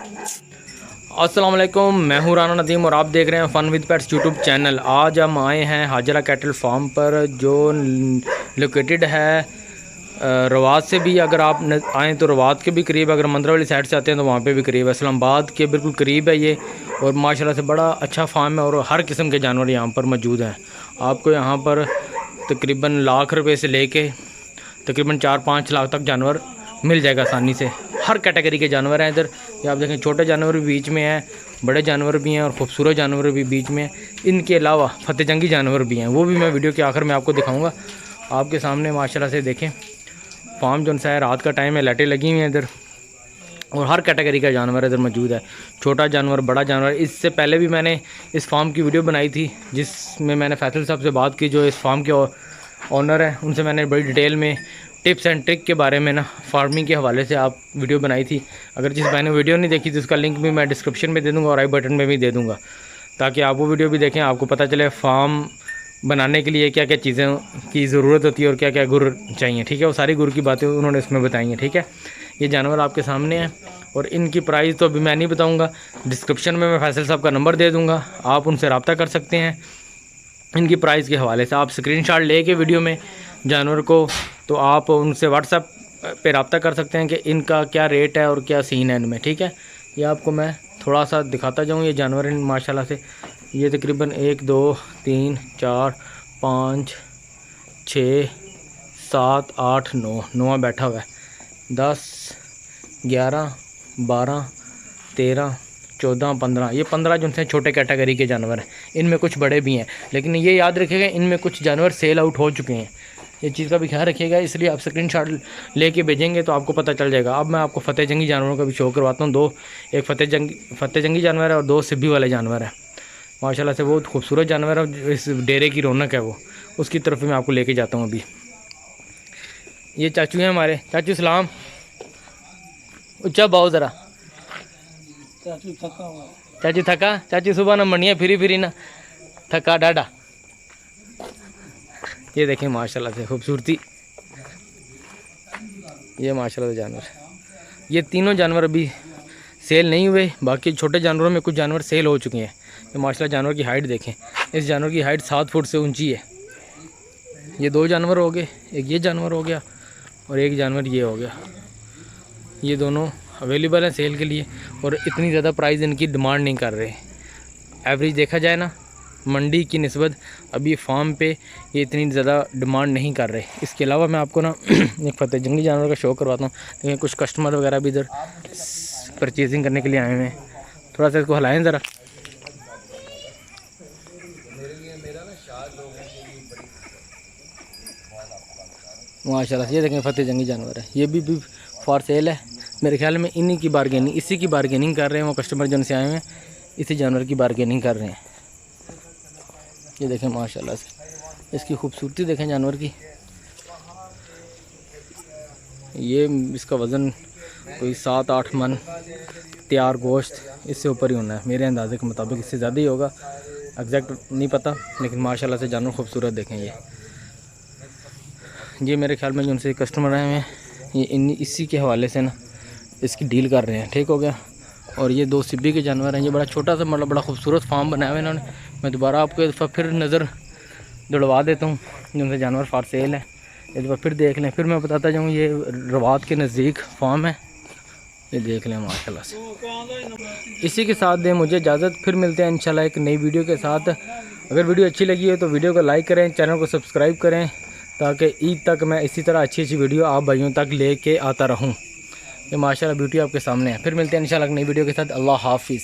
अस्सलाम वालेकुम, मैं हूँ राना नदीम और आप देख रहे हैं फ़न विद पेट्स यूट्यूब चैनल। आज हम आए हैं हाजरा कैटल फार्म पर, जो लोकेटेड है रवात से भी। अगर आप आएँ तो रवात के भी करीब, अगर मंदरा वाली साइड से आते हैं तो वहाँ पे भी करीब है। इस्लामाबाद के बिल्कुल करीब है ये, और माशाल्लाह से बड़ा अच्छा फार्म है और हर किस्म के जानवर यहाँ पर मौजूद हैं। आपको यहाँ पर तकरीबन लाख रुपए से लेके तकरीबन 4-5 लाख तक जानवर मिल जाएगा आसानी से। हर कैटेगरी के जानवर हैं इधर। ये आप देखें, छोटे जानवर भी बीच में हैं, बड़े जानवर भी हैं और ख़ूबसूरत जानवर भी बीच में हैं। इनके अलावा फतेह जंगी जानवर भी हैं, वो भी मैं वीडियो के आखिर में आपको दिखाऊंगा। आपके सामने माशाल्लाह से देखें, फार्म जो सा है, रात का टाइम है, लाइटें लगी हुई हैं इधर और हर कैटेगरी का जानवर इधर मौजूद है। छोटा जानवर, बड़ा जानवर। इससे पहले भी मैंने इस फार्म की वीडियो बनाई थी, जिसमें मैंने फैसल साहब से बात की, जो इस फार्म के ऑनर हैं। उनसे मैंने बड़ी डिटेल में टिप्स एंड ट्रिक के बारे में फार्मिंग के हवाले से आप वीडियो बनाई थी। अगर जिस भाई ने वीडियो नहीं देखी तो उसका लिंक भी मैं डिस्क्रिप्शन में दे दूँगा और आई बटन में भी दे दूँगा, ताकि आप वो वीडियो भी देखें, आपको पता चले फार्म बनाने के लिए क्या क्या चीज़ें की ज़रूरत होती है और क्या क्या गुर चाहिए। ठीक है, वो सारी गुर की बातें उन्होंने इसमें बताई हैं। ठीक है, ये जानवर आपके सामने हैं और इनकी प्राइस तो अभी मैं नहीं बताऊँगा। डिस्क्रिप्शन में मैं फैसल साहब का नंबर दे दूँगा, आप उनसे रब्ता कर सकते हैं इनकी प्राइस के हवाले से। आप स्क्रीनशॉट लेके वीडियो में जानवर को, तो आप उनसे व्हाट्सएप पे रब्ता कर सकते हैं कि इनका क्या रेट है और क्या सीन है इनमें। ठीक है, ये आपको मैं थोड़ा सा दिखाता जाऊँ। ये जानवर माशाल्लाह से ये तकरीबन 1 2 3 4 5 6 7 8 9 9 बैठा हुआ है। 10 11 12 13 14 15, ये 15 जो हैं छोटे कैटेगरी के जानवर हैं। इनमें कुछ बड़े भी हैं, लेकिन ये याद रखिएगा इनमें कुछ जानवर सेल आउट हो चुके हैं। ये चीज़ का भी ख्याल रखिएगा, इसलिए आप स्क्रीनशॉट लेके भेजेंगे तो आपको पता चल जाएगा। अब मैं आपको फतेह जंगी जानवरों का भी शो करवाता हूँ। दो, एक फतेह जंगी जानवर है और 2 सिब्बी वाले जानवर हैं। माशाल्लाह से बहुत खूबसूरत जानवर है। इस डेरे की रौनक है वो, उसकी तरफ मैं आपको लेके जाता हूँ अभी। ये चाचू हैं हमारे। चाचू सलाम, ऊँचा बाओ ज़रा। चाचू थका? चाचू सुबह ना मनिया फिरी ना थका डाडा। ये देखें माशाल्लाह से खूबसूरती, ये माशाल्लाह से जानवर। ये तीनों जानवर अभी सेल नहीं हुए, बाकी छोटे जानवरों में कुछ जानवर सेल हो चुके हैं। ये माशाल्लाह जानवर की हाइट देखें, इस जानवर की हाइट 7 फुट से ऊंची है। ये 2 जानवर हो गए, एक ये जानवर हो गया और एक जानवर ये हो गया। ये दोनों अवेलेबल हैं सेल के लिए और इतनी ज़्यादा प्राइस इनकी डिमांड नहीं कर रहे। एवरेज देखा जाए ना, मंडी की निस्बत अभी फार्म पे ये इतनी ज़्यादा डिमांड नहीं कर रहे। इसके अलावा मैं आपको एक फतेह जंगी जानवर का शो करवाता हूँ। देखिए, कुछ कस्टमर वगैरह भी इधर परचेजिंग करने के लिए आए हुए हैं। थोड़ा सा इसको हिलाएं ज़रा। माशाल्लाह ये देखें फतेह जंगी जानवर है, ये भी फॉर सेल है। मेरे ख्याल में इन्हीं की बारगेनिंग, इसी की बारगेनिंग कर रहे हैं वो कस्टमर जो उनसे आए हुए हैं, इसी जानवर की बारगेनिंग कर रहे हैं। ये देखें माशाल्लाह से इसकी खूबसूरती देखें जानवर की। ये इसका वज़न कोई 7-8 मन तैयार गोश्त, इससे ऊपर ही होना है मेरे अंदाजे के मुताबिक। इससे ज़्यादा ही होगा, एग्जैक्ट नहीं पता, लेकिन माशाल्लाह से जानवर खूबसूरत देखें। ये मेरे ख्याल में जो उनसे कस्टमर आए हैं, ये इसी के हवाले से इसकी डील कर रहे हैं। ठीक हो गया। और ये 2 सिब्बी के जानवर हैं। ये बड़ा छोटा सा, मतलब बड़ा खूबसूरत फार्म बनाया हुआ है इन्होंने। मैं दोबारा आपको एक दफ़ा फिर नज़र दौड़वा देता हूँ, जिनसे जानवर फॉर सेल है। एक दफ़ा फिर देख लें, फिर मैं बताता जाऊँ। ये रवात के नज़दीक फार्म है, ये देख लें माशाल्लाह से। इसी के साथ दें मुझे इजाज़त, फिर मिलते हैं इंशाल्लाह एक नई वीडियो के साथ। अगर वीडियो अच्छी लगी है तो वीडियो को लाइक करें, चैनल को सब्सक्राइब करें, ताकि ईद तक मैं इसी तरह अच्छी अच्छी वीडियो आप भाइयों तक लेके आता रहूँ। ये माशाल्लाह ब्यूटी आपके सामने है। फिर मिलते हैं इंशाल्लाह नई वीडियो के साथ। अल्लाह हाफिज़।